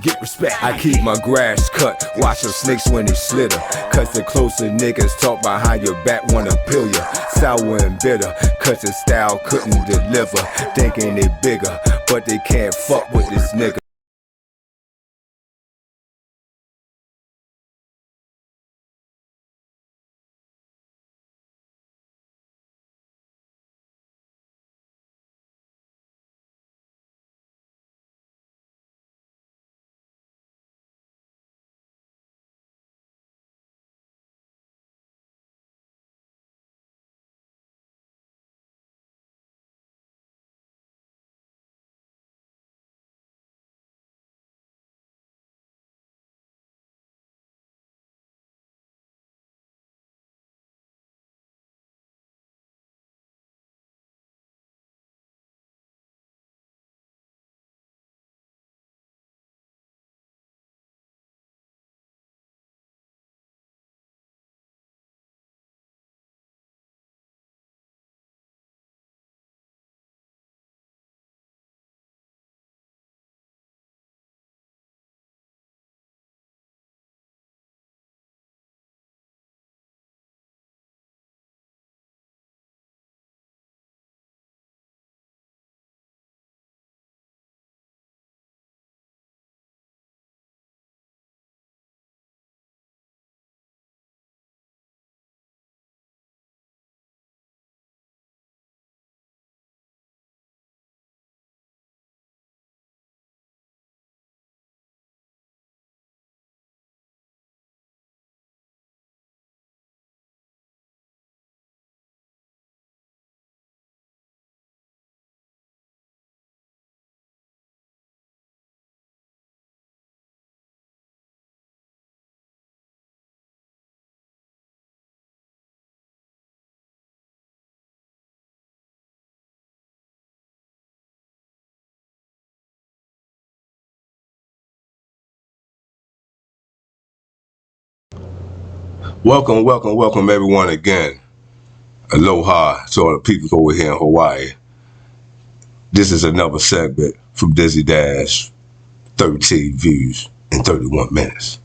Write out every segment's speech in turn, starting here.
Get respect. I keep my grass cut, watch them snakes when they slither. Cause the closer niggas talk behind your back wanna pill ya. Sour and bitter, cause the style couldn't deliver. Thinking they bigger, but they can't fuck with this nigga. Welcome everyone again. Aloha to all the people over here in Hawaii. This is another segment from Dizzy Dash, 13 views in 31 minutes.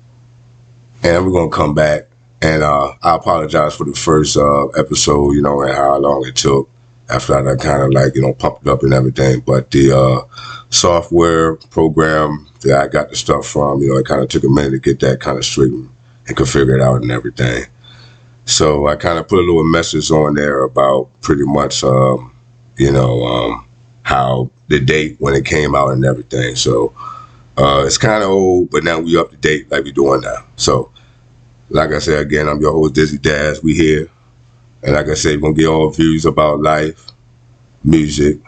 And we're going to come back and I apologize for the first episode, and how long it took after I kind of pumped it up and everything. But the software program that I got the stuff from, it kind of took a minute to get that kind of straight and configure it out and everything. So I kind of put a little message on there about pretty much, how the date when it came out and everything. So it's kind of old, but now we up to date like we're doing now. So like I said, again, I'm your host, Dizzy Dash. We here. And like I said, we're going to get all views about life, music,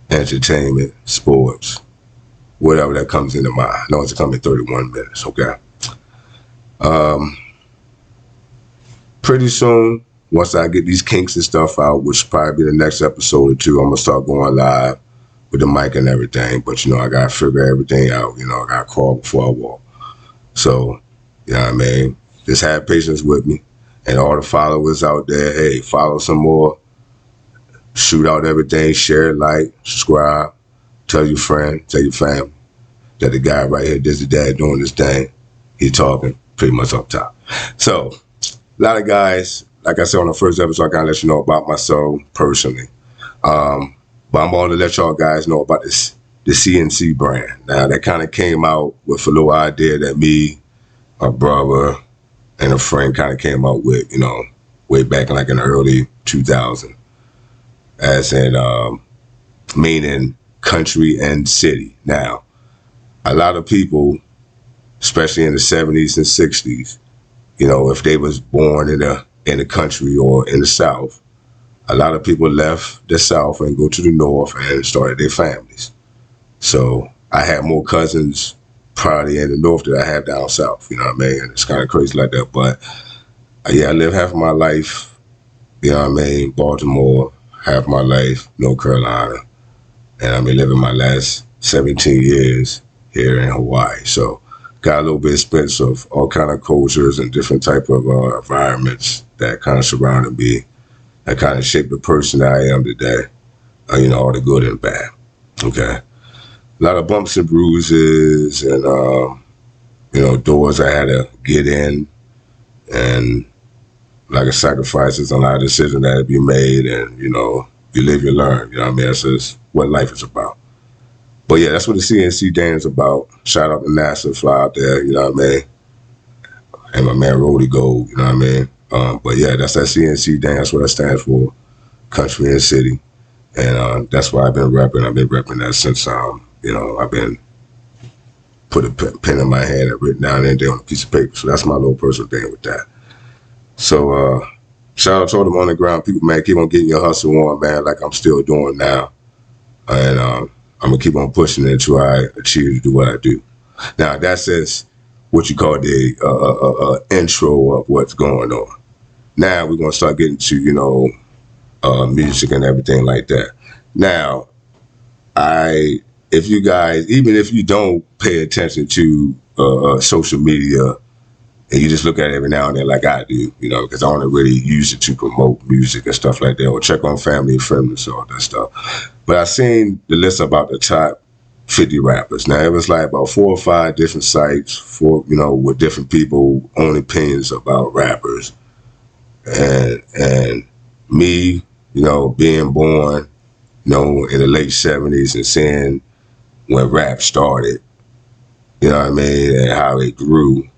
entertainment, sports, whatever that comes into mind. I know it's coming in 31 minutes, okay? Pretty soon, once I get these kinks and stuff out, which probably be the next episode or two, I'm going to start going live with the mic and everything. But, I got to figure everything out. I got to crawl before I walk. So, just have patience with me. And all the followers out there, hey, follow some more. Shoot out everything. Share, like, subscribe. Tell your friend, tell your family that the guy right here, Dizzy Dad, doing this thing. He's talking pretty much up top. So, a lot of guys, like I said on the first episode, I kind of let you know about myself personally. But I'm going to let y'all guys know about the CNC brand. Now, that kind of came out with a little idea that me, my brother, and a friend kind of came out with, way back in the early 2000s. As in, meaning country and city. Now, a lot of people, especially in the 70s and 60s, if they was born in the country or in the South, a lot of people left the South and go to the North and started their families. So I had more cousins probably in the North than I had down South, And it's kind of crazy like that. But I lived half of my life, Baltimore, half my life, North Carolina. And I've been living my last 17 years here in Hawaii. So got a little bit of experience of all kind of cultures and different type of environments that kind of surrounded me, that kind of shaped the person that I am today. All the good and bad. Okay. a lot of bumps and bruises, and doors I had to get in, and like a sacrifices, a lot of decisions that had to be made, and you live, you learn. You know what I mean? That's just what life is about. But yeah, that's what the CNC Dane is about. Shout out to NASA, fly out there. You know what I mean? And my man Rody Gold. You know what I mean? But yeah, that's that CNC Dane. That's what that stands for, country and city. And that's why I've been repping. I've been repping that since I've been put a pen in my hand and written down anything on a piece of paper. So that's my little personal thing with that. So shout out to all them on the ground people, man. Keep on getting your hustle on, man, like I'm still doing now. And I'm gonna keep on pushing it until I achieve to do what I do. Now that says what you call the intro of what's going on. Now we're gonna start getting to music and everything like that. Now, if you guys, even if you don't pay attention to social media, and you just look at it every now and then like I do, because I don't really use it to promote music and stuff like that, or check on family and friends and all that stuff. But I seen the list about the top 50 rappers. Now, it was like about 4 or 5 different sites, with different people own opinions about rappers. And me, being born, in the late 70s and seeing when rap started, you know what I mean, and how it grew,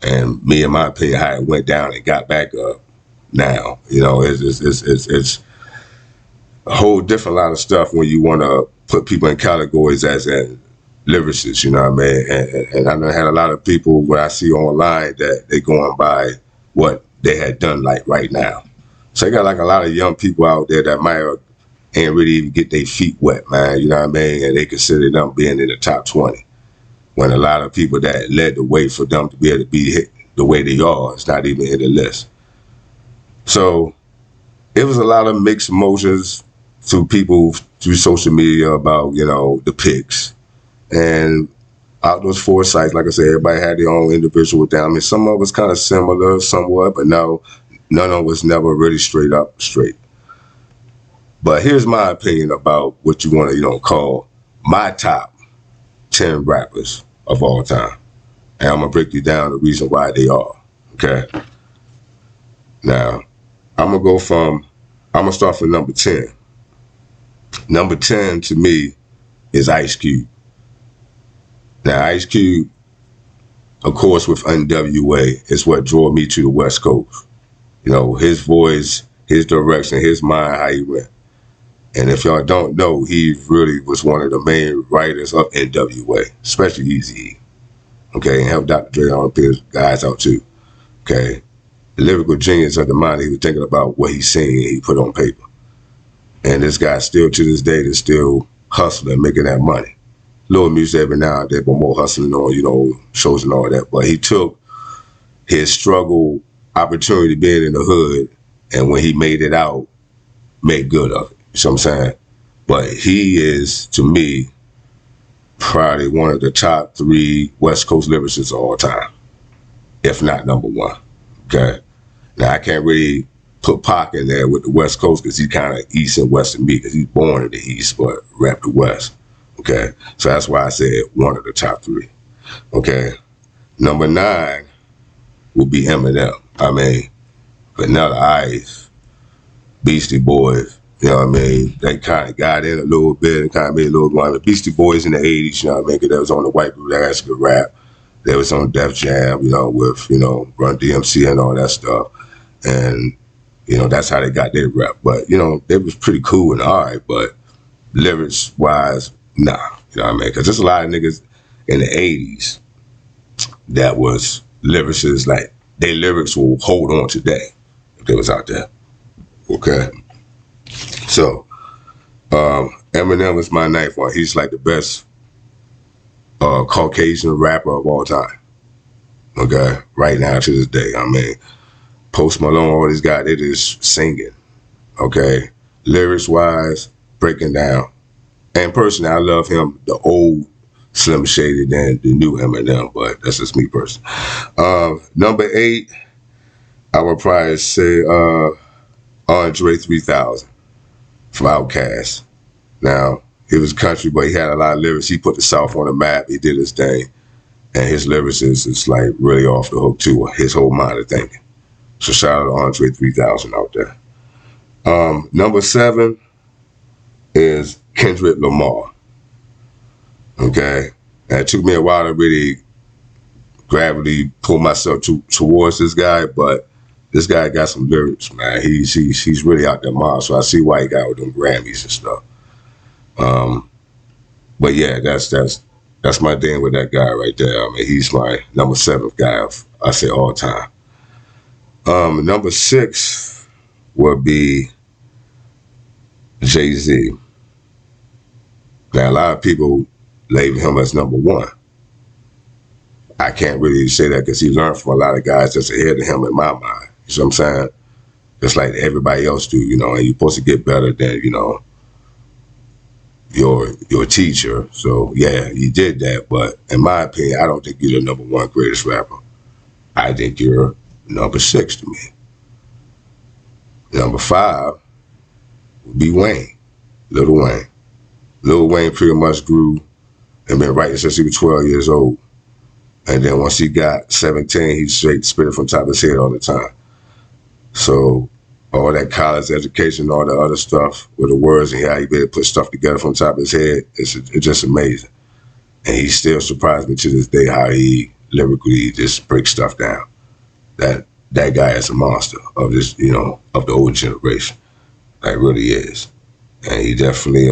and me, in my opinion, how it went down and got back up now. It's a whole different lot of stuff when you want to put people in categories as in lyricists, you know what I mean? And I had a lot of people what I see online that they going by what they had done like right now. So you got like a lot of young people out there that might ain't really even get their feet wet, man. You know what I mean? And they consider them being in the top 20. When a lot of people that led the way for them to be able to be hit the way they are, it's not even in the list. So it was a lot of mixed emotions through social media about, the picks. And out those 4 sites, like I said, everybody had their own individual down. I mean, some of us kind of similar somewhat, but no, none of us never really straight. But here's my opinion about what you want to, call my top 10 rappers of all time. And I'm going to break you down the reason why they are, okay? Now, I'm going to start from number 10. Number 10 to me is Ice Cube. Now, Ice Cube, of course, with NWA, is what drew me to the West Coast. His voice, his direction, his mind, how he went. And if y'all don't know, he really was one of the main writers of NWA, especially Eazy-E. Okay, and helped Dr. Dre and all the guys out too. Okay, the lyrical genius of the mind, he was thinking about what he's saying and he put on paper. And this guy still to this day is still hustling, making that money. Little music every now and then, but more hustling on, shows and all that. But he took his struggle opportunity being in the hood, and when he made it out, made good of it. You know what I'm saying? But he is, to me, probably one of the top 3 West Coast lyricists of all time, if not number 1. Okay? Now, I can't really put Pac in there with the West Coast because he's kind of East and West of me because he's born in the East but rap the West. Okay? So that's why I said one of the top 3. Okay? Number 9 would be Eminem. I mean, Vanilla Ice, Beastie Boys. You know what I mean? They kind of got in a little bit and kind of made a little one. The Beastie Boys in the 80s, you know what I mean? Because that was on the white group, that's good rap. They was on Def Jam, with, Run DMC and all that stuff. And, that's how they got their rap. But, they was pretty cool and all right, but lyrics-wise, nah. You know what I mean? Because there's a lot of niggas in the 80s that was lyricists, like, their lyrics will hold on today if they was out there. Okay? So, Eminem is my 9th one. He's like the best Caucasian rapper of all time. Okay? Right now to this day. I mean, Post Malone, all these guys, they just singing. Okay? Lyrics-wise, breaking down. And personally, I love him, the old Slim Shady than the new Eminem, but that's just me personally. Number 8, I would probably say Andre 3000. From Outkast. Now, He was country, but he had a lot of lyrics. He put the South on the map. He did his thing. And his lyrics is like really off the hook too. His whole mind of thinking. So shout out to Andre 3000 out there. Number 7 is Kendrick Lamar. Okay. And it took me a while to really gravity pull myself towards this guy, but this guy got some lyrics, man. He's really out there, mom. So I see why he got with them Grammys and stuff. But yeah, that's my thing with that guy right there. I mean, he's my number 7 guy of, I say, all time. Number 6 would be Jay-Z. Now, a lot of people label him as number 1. I can't really say that because he learned from a lot of guys that's ahead of him in my mind. You see what I'm saying? Just like everybody else do, and you're supposed to get better than, your teacher. So yeah, you did that, but in my opinion, I don't think you're the number 1 greatest rapper. I think you're number 6 to me. Number 5 would be Wayne, Lil Wayne. Lil Wayne pretty much grew and been writing since he was 12 years old. And then once he got 17, he straight spit it from top of his head all the time. So all that college education, all the other stuff with the words and how he be able to put stuff together from top of his head, it's just amazing. And he still surprised me to this day how he lyrically just breaks stuff down. That guy is a monster of this, of the old generation. Like really is. And he definitely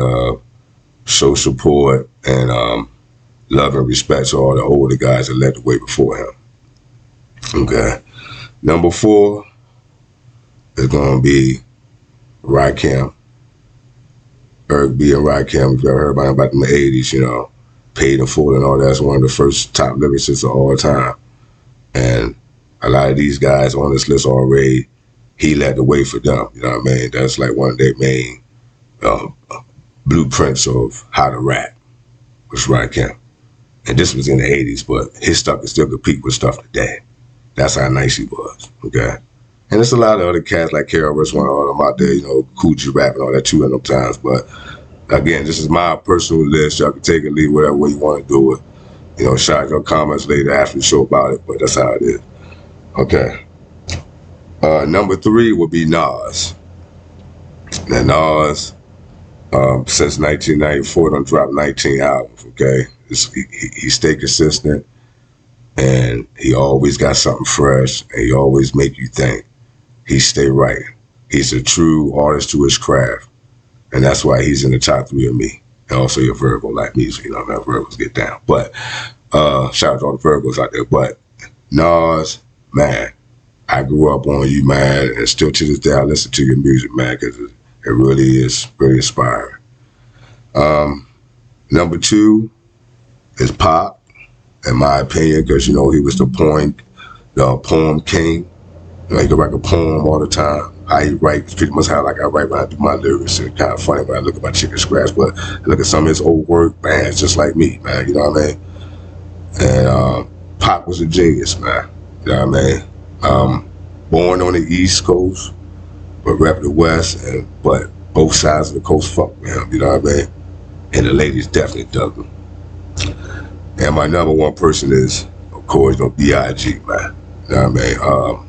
shows support and love and respect to all the older guys that led the way before him. Okay. Number 4 is going to be Rakim. Eric B. and Rakim, if you ever heard about him back in the 80s, Paid in Full and all that's one of the first top lyricists of all time. And a lot of these guys on this list already, he led the way for them. You know what I mean? That's like one of their main blueprints of how to rap was Rakim. And this was in the 80s, but his stuff can still compete with stuff today. That's how nice he was, okay? And there's a lot of other cats like Carol Rush, one of all them out there, Coochie rap and all that too in them times. But again, this is my personal list. Y'all can take it, leave whatever way you want to do it. Shout out your comments later after the show about it, but that's how it is. Okay. Number 3 would be Nas. Now Nas, since 1994, done dropped 19 albums, okay? He stayed consistent, and he always got something fresh, and he always make you think. He stay right. He's a true artist to his craft, and that's why he's in the top 3 of me. And also your Virgo like me, so Virgos get down. But shout out to all the Virgos out there. But Nas, man, I grew up on you, man, and still to this day I listen to your music, man, because it really is really inspiring. Number 2 is Pop, in my opinion, because he was the poem king. He could write a poem all the time. How he writes pretty much how like I write when I do my lyrics. It's kind of funny when I look at my chicken scratch, but I look at some of his old work, man, it's just like me, man. You know what I mean? And Pop was a genius, man. You know what I mean? Born on the East Coast, but rep the West, but both sides of the coast fuck with him. You know what I mean? And the ladies definitely dug him. And my number 1 person is, of course, B.I.G., man. You know what I mean?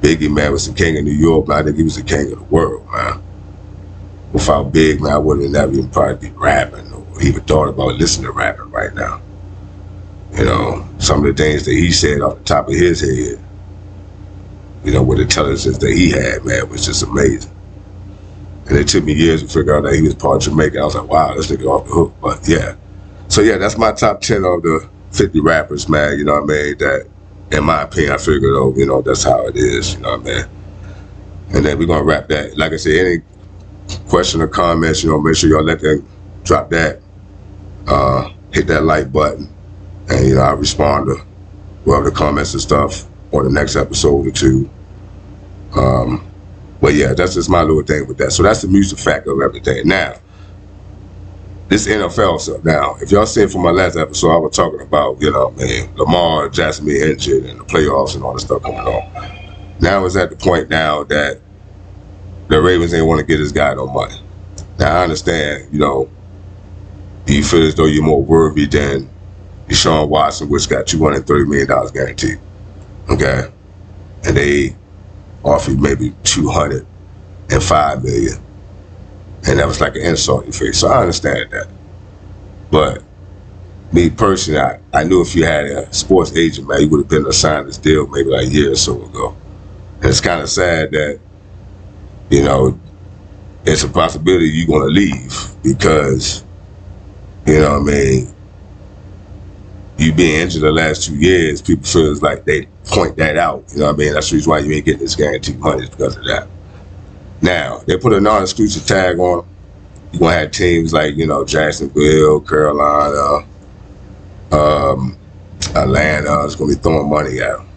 Biggie, man, was the king of New York, man. I think he was the king of the world, man. Without Big, man, I wouldn't have never even probably be rapping or even thought about listening to rapping right now. Some of the things that he said off the top of his head, with the intelligence that he had, man, was just amazing. And it took me years to figure out that he was part of Jamaica. I was like, wow, this nigga off the hook. But yeah. So yeah, that's my top 10 of the 50 rappers, man, you know what I mean? That, in my opinion, I figured, that's how it is, you know what I mean? And then we're going to wrap that. Like I said, any question or comments, make sure y'all drop that, hit that like button. And, I'll respond to the comments and stuff on the next episode or 2. But yeah, that's just my little thing with that. So that's the music factor of everything. Now, this NFL stuff. Now, if y'all seen from my last episode, I was talking about, Lamar, Jasmine injured and the playoffs and all this stuff going on. Now it's at the point now that the Ravens ain't want to get this guy no money. Now, I understand, you feel as though you're more worthy than Deshaun Watson, which got $230 million guaranteed. Okay? And they offer you maybe $205 million. And that was like an insult in your face. So I understand that. But me personally, I knew if you had a sports agent, man, you would have been assigned this deal maybe like a year or so ago. And it's kind of sad that, you know, it's a possibility you're going to leave because, you know what I mean, you being injured the last 2 years, people feel like they point that out. You know what I mean? That's the reason why you ain't getting this guaranteed money is because of that. Now, they put a non-exclusive tag on them. You're going to have teams like, you know, Jacksonville, Carolina, Atlanta is going to be throwing money at them.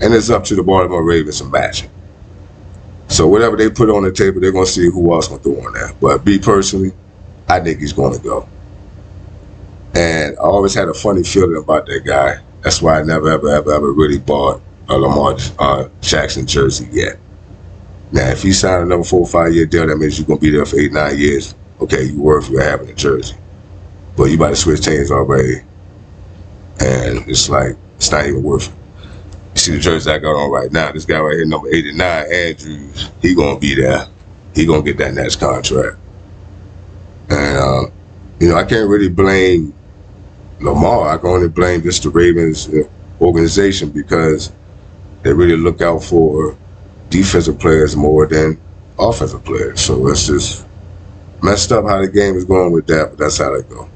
And it's up to the Baltimore Ravens to match it. So whatever they put on the table, they're going to see who else going to throw on that. But me personally, I think he's going to go. And I always had a funny feeling about that guy. That's why I never, ever really bought a Lamar Jackson jersey yet. Now, if he signed another 4 or 5 year deal, that means you're going to be there for 8, 9 years. Okay, you worth your having a jersey. But you about to switch teams already. And it's like, it's not even worth it. You see the jersey I got on right now, this guy right here, number 89, Andrews, he going to be there. He going to get that next contract. And, you know, I can't really blame Lamar. I can only blame just the Ravens organization because they really look out for defensive players more than offensive players. So it's just messed up how the game is going with that, but that's how they go.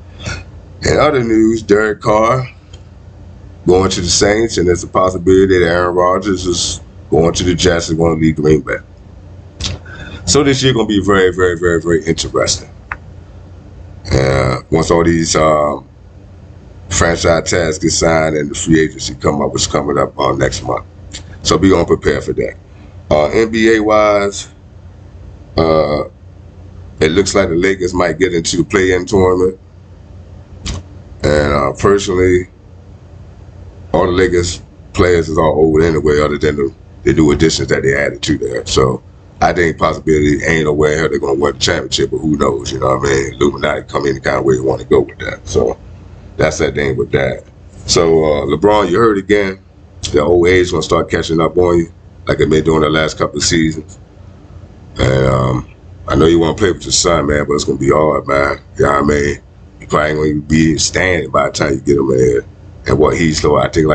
In other news, Derek Carr going to the Saints, and there's a possibility that Aaron Rodgers is going to the Jets and going to leave Green Bay. So this year going to be very, very, very, very interesting. Once all these franchise tags get signed and the free agency come up, it's coming up next month. So be on prepare for that. NBA wise, it looks like the Lakers might get into the play-in tournament. And personally, all the Lakers players is all old anyway, other than the new additions that they added to there. So I think possibility ain't no way they're going to win the championship, but who knows, you know what I mean? Illuminati come in the kind of way you want to go with that. So that's that thing with that. So LeBron, you heard again, the old age going to start catching up on you like they've been doing the last couple of seasons. And I know you want to play with your son, man, but it's going to be hard, man. You know what I mean? You probably ain't going to be standing by the time you get him in there. And what he's though, I think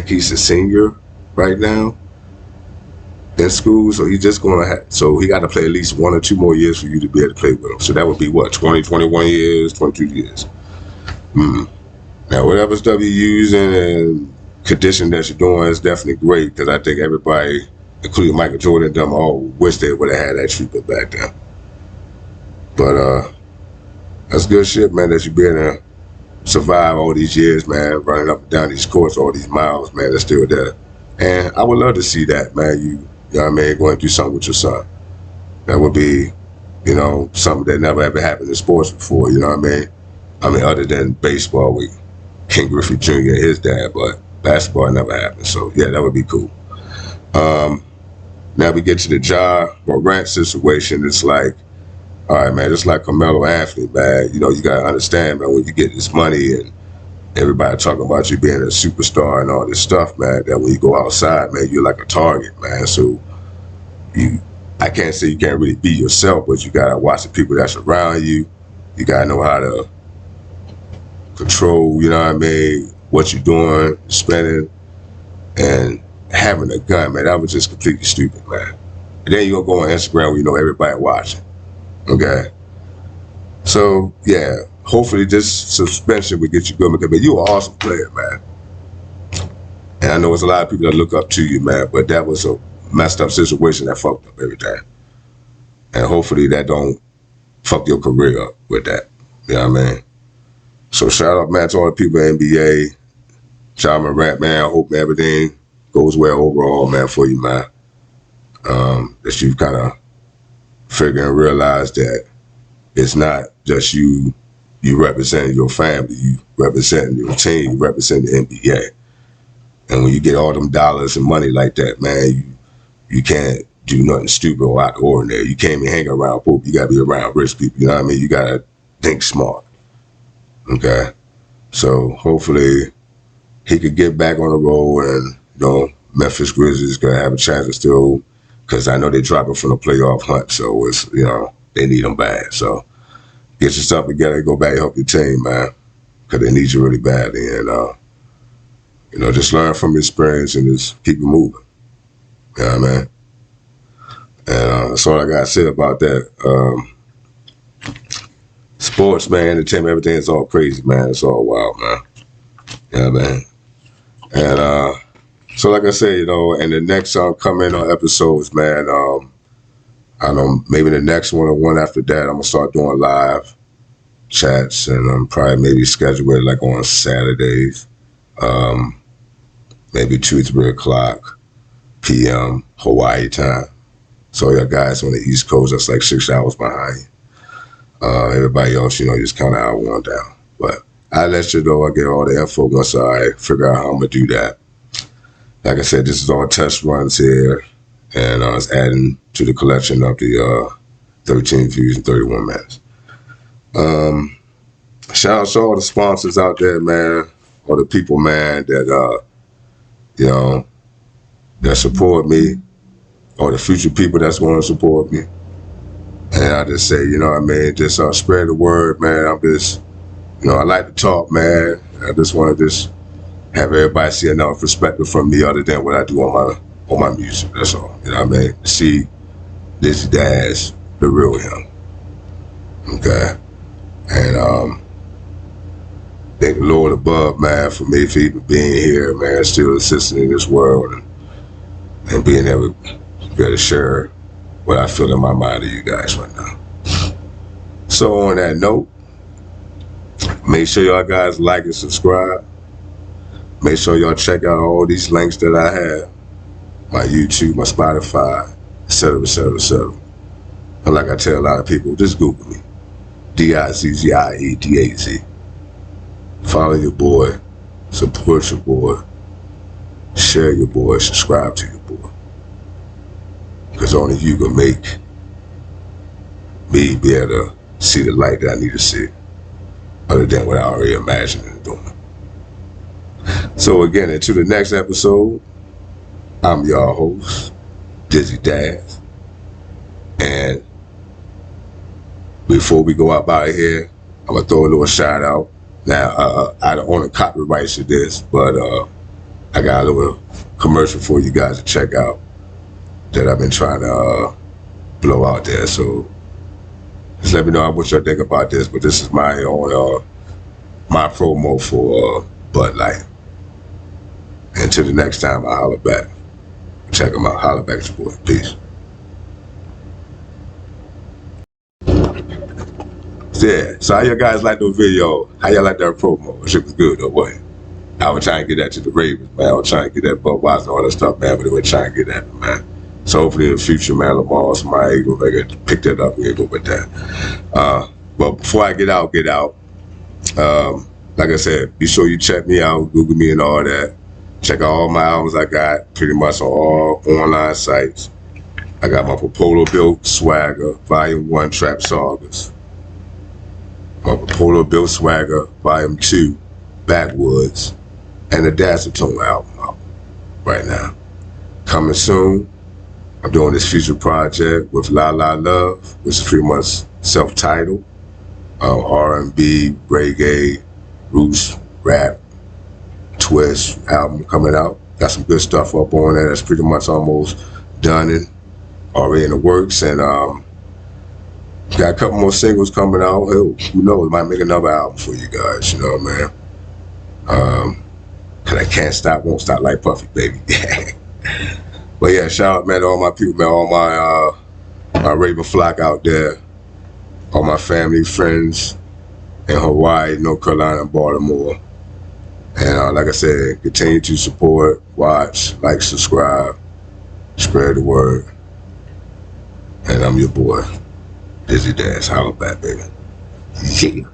he's a senior right now in school, so he's just going to so he got to play at least 1 or 2 more years for you to be able to play with him. So that would be what, 20, 21 years, 22 years. Now, whatever stuff you're using and condition that you're doing is definitely great because I think everybody, including Michael Jordan, them all wish they would have had that treatment back then. But that's good shit, man, that you been able to survive all these years, man, running up and down these courts, all these miles, man, that's still there. And I would love to see that, man, you know what I mean, going to do something with your son. That would be, you know, something that never ever happened in sports before, you know what I mean? I mean, other than baseball with Ken Griffey Jr. and his dad, but basketball never happened. So, yeah, that would be cool. Now we get to the Ja Morant situation. It's like, all right, man, it's like Carmelo Anthony, man. You know, you got to understand, man, when you get this money and everybody talking about you being a superstar and all this stuff, man, that when you go outside, man, you're like a target, man. So I can't say you can't really be yourself, but you got to watch the people that's around you. You got to know how to control, you know what I mean, what you're doing, spending, and having a gun, man, that was just completely stupid, man. And then you're going to go on Instagram where you know everybody watching. Okay, so yeah, hopefully this suspension will get you good because you're an awesome player, man. And I know there's a lot of people that look up to you, man, but that was a messed up situation that fucked up everything. And hopefully that don't fuck your career up with that. You know what I mean? So shout out, man, to all the people in NBA. Ja Morant, man, I hope everything goes well overall, man, for you, man. That you've kind of figure and realize that it's not just you representing your family, you representing your team, you represent the NBA. And when you get all them dollars and money like that, man, you can't do nothing stupid or out of the ordinary. You can't even hang around poor. You gotta be around rich people, you know what I mean? You gotta think smart. Okay. So hopefully he could get back on the road, and Memphis Grizzlies gonna have a chance to still, because I know they're dropping from the playoff hunt, so it's they need them bad. So get yourself together, go back and help your team, man, because they need you really badly, and just learn from your experience and just keep it moving. You know what I mean? And that's all I gotta say about that. Sports, man, entertainment, everything is all crazy, man. It's all wild, man. Yeah, man. And so, like I said, in the next coming episodes, man, I don't know, maybe the next one or one after that, I'm gonna start doing live chats, and I'm probably maybe schedule it like on Saturdays, maybe 2-3 o'clock p.m. Hawaii time. So y'all guys on the East Coast, that's like 6 hours behind. Everybody else, just kind of out one down. But I let you know, I get all the info once I figure out how I'm gonna do that. Like I said, this is all test runs here, and it's adding to the collection of the 13 views in 31 minutes. Shout out to all the sponsors out there, man, all the people, man, that that support me, or the future people that's going to support me. And I just say, what I mean, just spread the word, man. I'm just, I like to talk, man. I just want to just have everybody see enough perspective from me other than what I do on my music. That's all. You know what I mean? See this Daz, the real him. Okay. And thank the Lord above, man, for me for even being here, man, still assisting in this world, and being able to share what I feel in my mind to you guys right now. So on that note, make sure y'all guys like and subscribe. Make sure y'all check out all these links that I have. My YouTube, my Spotify, etc., etc., etc. And like I tell a lot of people, just Google me. DIZZIEDAZ. Follow your boy. Support your boy. Share your boy. Subscribe to your boy. Because only you can make me be able to see the light that I need to see, other than what I already imagined and doing. So again, until the next episode, I'm your host, Dizzy Daz. And before we go up out of here, I'm gonna throw a little shout out. Now, I don't own the copyrights to this, but I got a little commercial for you guys to check out that I've been trying to blow out there. So just let me know what y'all think about this. But this is my own my promo for Bud Light. Until the next time, I'll holler back. Check them out. Holler back at your boy. Peace. Yeah. So how y'all guys like the video? How y'all like that promo? That shit was good though, boy. I was trying to get that to the Ravens, man. I was trying to get that Budweiser and all that stuff, man. But they were trying to get that, man. So hopefully in the future, man, Lamar, somebody will pick that up. We'll go with that. But before I get out, like I said, be sure you check me out, Google me and all that. Check out all my albums I got pretty much on all online sites. I got my Polo Bill Swagger, Volume 1, Trap Sagas. My Polo Bill Swagger, Volume 2, Backwoods. And the Dazzletone album out right now. Coming soon. I'm doing this future project with Lala Love, which is pretty much self-titled. R&B, reggae, roots, rap, twist album coming out. Got some good stuff up on there that's pretty much almost done and already in the works. And got a couple more singles coming out. Who knows, might make another album for you guys, you know what I mean? Cause I can't stop, won't stop like Puffy, baby. But yeah, shout out, man, to all my people, man, all my Raven flock out there, all my family, friends in Hawaii, North Carolina, and Baltimore. And like I said, continue to support, watch, like, subscribe, spread the word. And I'm your boy, Dizzy Daz. Holla back, baby. Yeah.